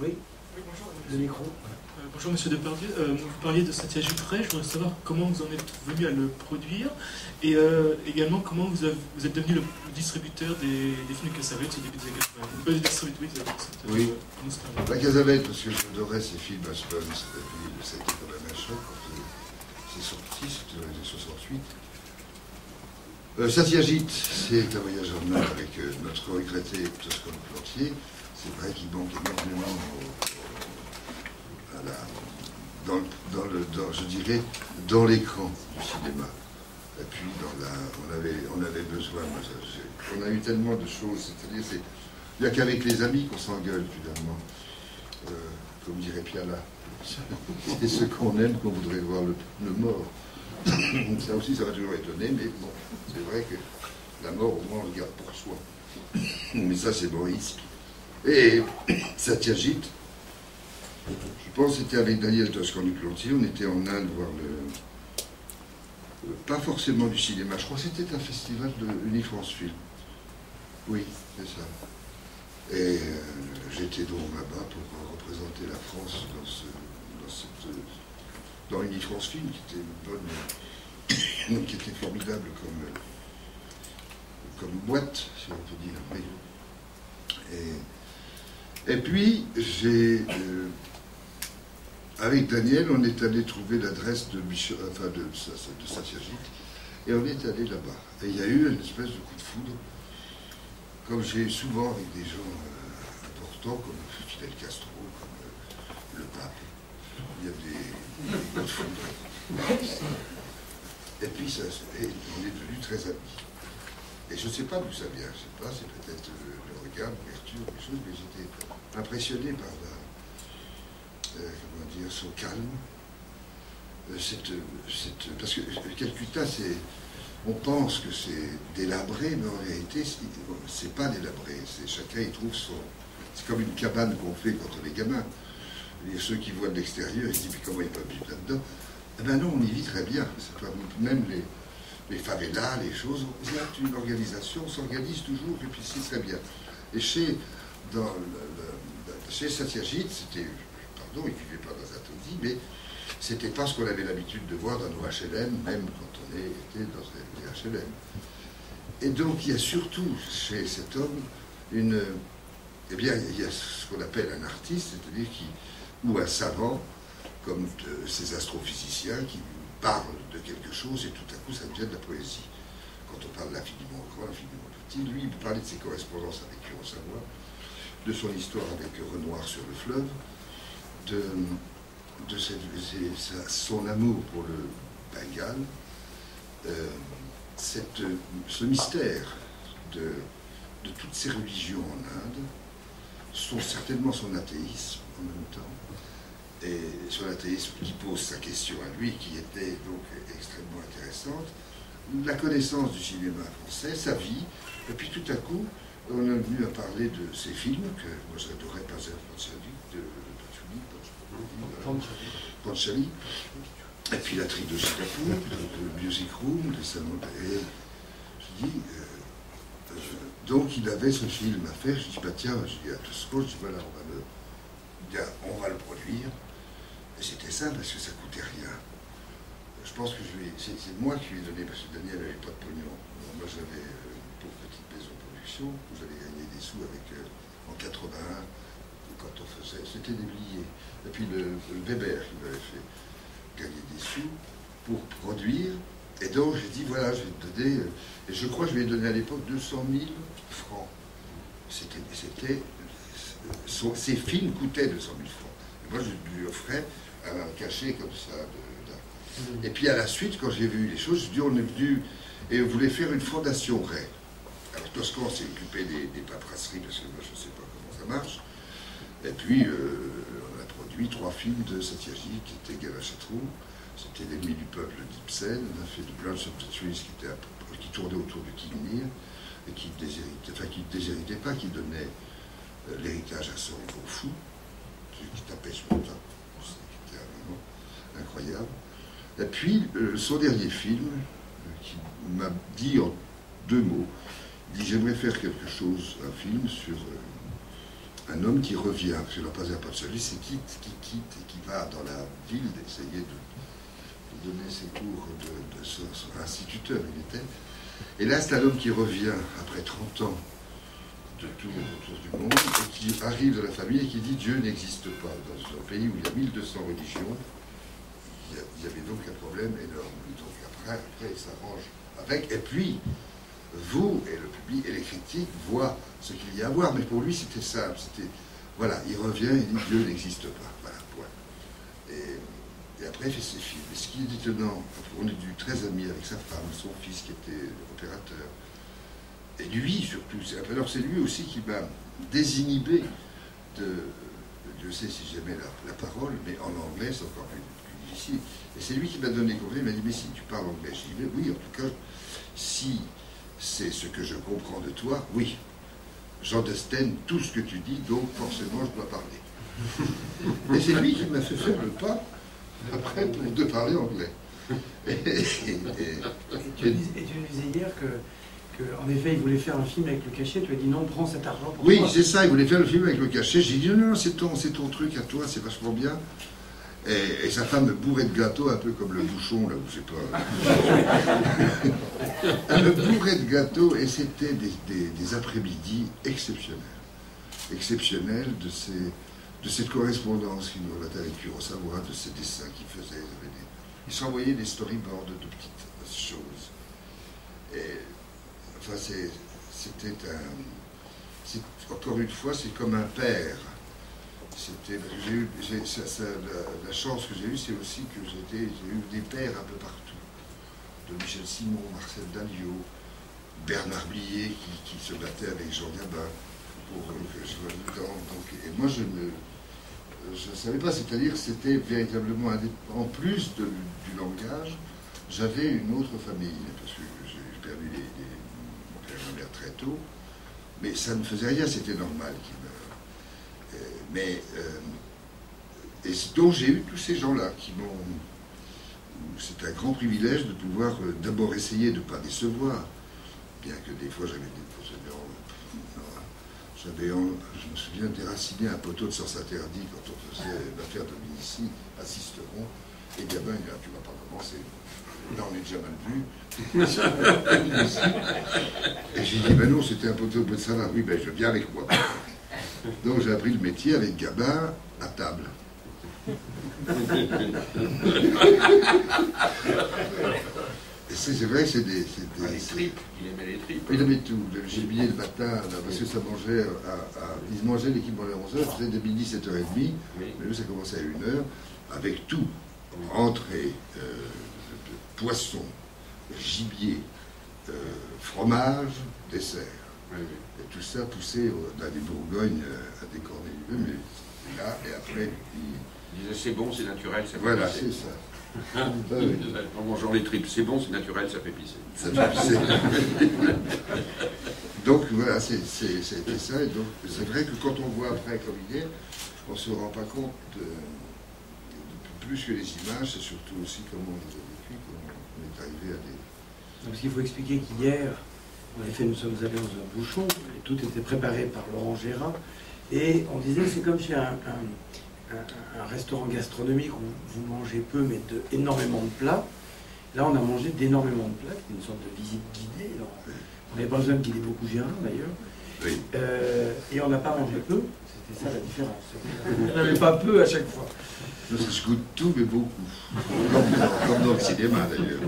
Oui, Oui, bonjour. le micro. Bonjour Monsieur Depardieu. Vous parliez de Satyajit Ray. Je voudrais savoir comment vous en êtes venu à le produire et également comment vous êtes devenu le distributeur des films Cassavetes au début des années 80. Le distributeur, oui, la Cassavetes, parce que j'adorais ces films à Spence, et puis ça a été quand même un choc quand c'est sorti, c'était dans les années 68. Satyajit, c'est un voyage en Inde avec notre regretté Toscan Plantier. C'est vrai qu'il manque énormément je dirais, dans l'écran du cinéma. Et puis, on avait besoin, on a eu tellement de choses, c'est-à-dire, il n'y a qu'avec les amis qu'on s'engueule, finalement. Comme dirait Piala. C'est ce qu'on aime qu'on voudrait voir le mort. Ça aussi, ça m'a toujours étonné, mais bon, c'est vrai que la mort, au moins, on le garde pour soi. Mais ça, c'est bon risque. Et Satyajit, je pense que c'était avec Daniel Toscan-du-Plantier, on était en Inde voir pas forcément du cinéma, je crois que c'était un festival de Unifrance Film. Oui, c'est ça. Et j'étais donc là-bas pour représenter la France dans Unifrance Film, qui était une bonne, qui était formidable comme boîte, si on peut dire. Oui. Et puis, avec Daniel, on est allé trouver l'adresse de Satyajit, et on est allé là-bas. Et il y a eu une espèce de coup de foudre, comme j'ai souvent avec des gens importants, comme Fidel Castro, comme le pape. Il y a des coups de foudre. Et puis, on est devenus très amis. Et je ne sais pas d'où ça vient, je ne sais pas, c'est peut-être le regard, l'ouverture, quelque chose, mais j'étais impressionné par comment dire, son calme. Parce que Calcutta, on pense que c'est délabré, mais en réalité, c'est pas délabré. Chacun y trouve son. C'est comme une cabane qu'on fait quand on est gamin. Et ceux qui voient de l'extérieur, ils se disent, mais comment ils peuvent vivre là-dedans? Eh bien non, on y vit très bien. Même les favelas, les choses, il y a une organisation, on s'organise toujours, et puis c'est très bien. Et chez Satyajit, c'était, pardon, il ne vivait pas dans un taudis, mais c'était pas ce qu'on avait l'habitude de voir dans nos HLM, même quand on était dans les HLM. Et donc, il y a surtout chez cet homme eh bien, il y a ce qu'on appelle un artiste, c'est-à-dire ou un savant, comme ces astrophysiciens qui parlent de quelque chose et tout à coup ça devient de la poésie. Quand on parle l'infiniment grand, l'infiniment petit, lui il parlait de ses correspondances avec Kurosawa, de son histoire avec Renoir sur le fleuve, de son amour pour le Bengale, ce mystère de toutes ces religions en Inde, certainement son athéisme en même temps, et son athéisme qui pose sa question à lui, qui était donc extrêmement intéressante, la connaissance du cinéma français, sa vie, et puis tout à coup, on est venu à parler de ces films que moi j'adorais, Pazel Panchali, et puis la trilogie Kapoor, le Music Room, les salons. Et je dis, donc il avait ce film à faire, je dis, bah tiens, je dis à Toscan, je dis, voilà, on va le produire. Et c'était ça parce que ça coûtait rien. Je pense que c'est moi qui lui ai donné, parce que Daniel n'avait pas de pognon. Alors moi j'avais une pauvre petite maison de production où j'avais gagné des sous avec, en 81, quand on faisait, c'était des billets. Et puis le Weber qui m'avait fait gagner des sous pour produire. Et donc j'ai dit, voilà, je vais te donner, et je crois que je lui ai donné à l'époque 200 000 francs. Ces films coûtaient 200 000 francs. Et moi je lui offrais un cachet comme ça. Et puis à la suite, quand j'ai vu les choses, je dis, on est venu et on voulait faire une fondation Ray. Alors Toscan s'est occupé des paperasseries, parce que moi je ne sais pas comment ça marche. Et puis on a produit 3 films de Satyajit, qui étaient Gavachatrou, c'était L'ennemi du peuple d'Ibsen, on a fait de Blanche of the Trees qui tournait autour de Kingmere, et qui ne déshéritait pas, qui donnait l'héritage à son fou, qui tapait sur le tas. C'était vraiment incroyable. Et puis, son dernier film, qui m'a dit en 2 mots, il dit, j'aimerais faire quelque chose, un film sur un homme qui revient, parce que leur pas de celui qui quitte et qui va dans la ville d'essayer de donner ses cours de son instituteur, il était. Et là, c'est un homme qui revient après 30 ans de tour autour du monde, et qui arrive dans la famille et qui dit Dieu n'existe pas. Dans un pays où il y a 1200 religions, il y avait donc un problème énorme. Donc après il s'arrange avec, et puis vous et le public et les critiques voient ce qu'il y a à voir, mais pour lui c'était simple, c'était, voilà, il revient, il dit Dieu n'existe pas, voilà, point. Et après il fait ses films. Et ce qui est étonnant, on est devenu très amis avec sa femme, son fils qui était opérateur, et lui surtout, alors c'est lui aussi qui m'a désinhibé de, je sais si j'aimais la parole, mais en anglais c'est encore plus difficile, et c'est lui qui m'a donné compris, il m'a dit mais si tu parles anglais, j'y vais, oui, en tout cas, si c'est ce que je comprends de toi, oui, j'understand tout ce que tu dis, donc forcément je dois parler. Et c'est lui qui m'a fait faire le pas après de parler anglais. Et tu disais hier que, en effet, il voulait faire un film avec le cachet, tu as dit non, prends cet argent pour toi. Oui, c'est ça, il voulait faire le film avec le cachet, j'ai dit non, c'est ton truc à toi, c'est vachement bien. Et sa femme me bourrait de gâteaux, un peu comme le bouchon, là, je sais pas. Elle me bourrait de gâteaux, et c'était des après-midi exceptionnels. Exceptionnels de cette correspondance qu'il nous relatait avec Kurosawa, de ces dessins qu'il faisait. Il s'envoyait des storyboards de petites choses. Et, enfin, c'était encore une fois, c'est comme un père. J'ai eu, la chance que j'ai eue, c'est aussi que j'ai eu des pères un peu partout. De Michel Simon, Marcel Dalliot, Bernard Blier qui se battait avec Jean Gabin pour que je sois dedans. Et moi je ne savais pas, c'est-à-dire que c'était véritablement en plus du langage, j'avais une autre famille, parce que j'ai perdu mon père et ma mère très tôt, mais ça ne faisait rien, c'était normal qu'ils meurent. Et donc j'ai eu tous ces gens-là qui m'ont... C'est un grand privilège de pouvoir d'abord essayer de ne pas décevoir, bien que des fois j'avais des... je me souviens déraciné un poteau de sens interdit quand on faisait l'affaire Dominici à Sisteron, et Gabin il dit tu vas pas commencer, là on est déjà mal vu. Et j'ai dit ben non, c'était un poteau de salade, oui ben je viens avec moi. Donc j'ai appris le métier avec Gabin à table. Et c'est vrai que c'est des... les tripes, il aimait les tripes. Il aimait tout, le gibier le matin, là, parce que ça mangeait ils mangeaient l'équipe à 11h, c'était de midi 7h30, oui. Mais nous ça commençait à 1h, avec tout, entrée, poisson, gibier, fromage, dessert. Oui. Et tout ça poussé dans les Bourgognes à décorner mais là, et après, il disait c'est bon, c'est naturel, ça fait voilà, pisser. c'est ça. En mangeant les tripes, c'est bon, c'est naturel, ça fait pisser. Ça fait pisser. Donc voilà, c'était ça. Et donc c'est vrai que quand on voit après comme hier, on ne se rend pas compte de plus que les images, c'est surtout aussi comment on les a vécues, comment on est arrivé à des... Parce qu'il faut expliquer qu'hier, en effet, nous sommes allés dans un bouchon, et tout était préparé par Laurent Gérard, et on disait que c'est comme chez un restaurant gastronomique où vous mangez peu, mais énormément de plats. Là, on a mangé d'énormément de plats, c'était une sorte de visite guidée. On n'avait pas besoin de guider beaucoup Gérard, d'ailleurs. Oui. Et on n'a pas mangé peu, c'était ça la différence. On n'avait pas peu à chaque fois. Je goûte tout, mais beaucoup. Comme dans le cinéma, d'ailleurs.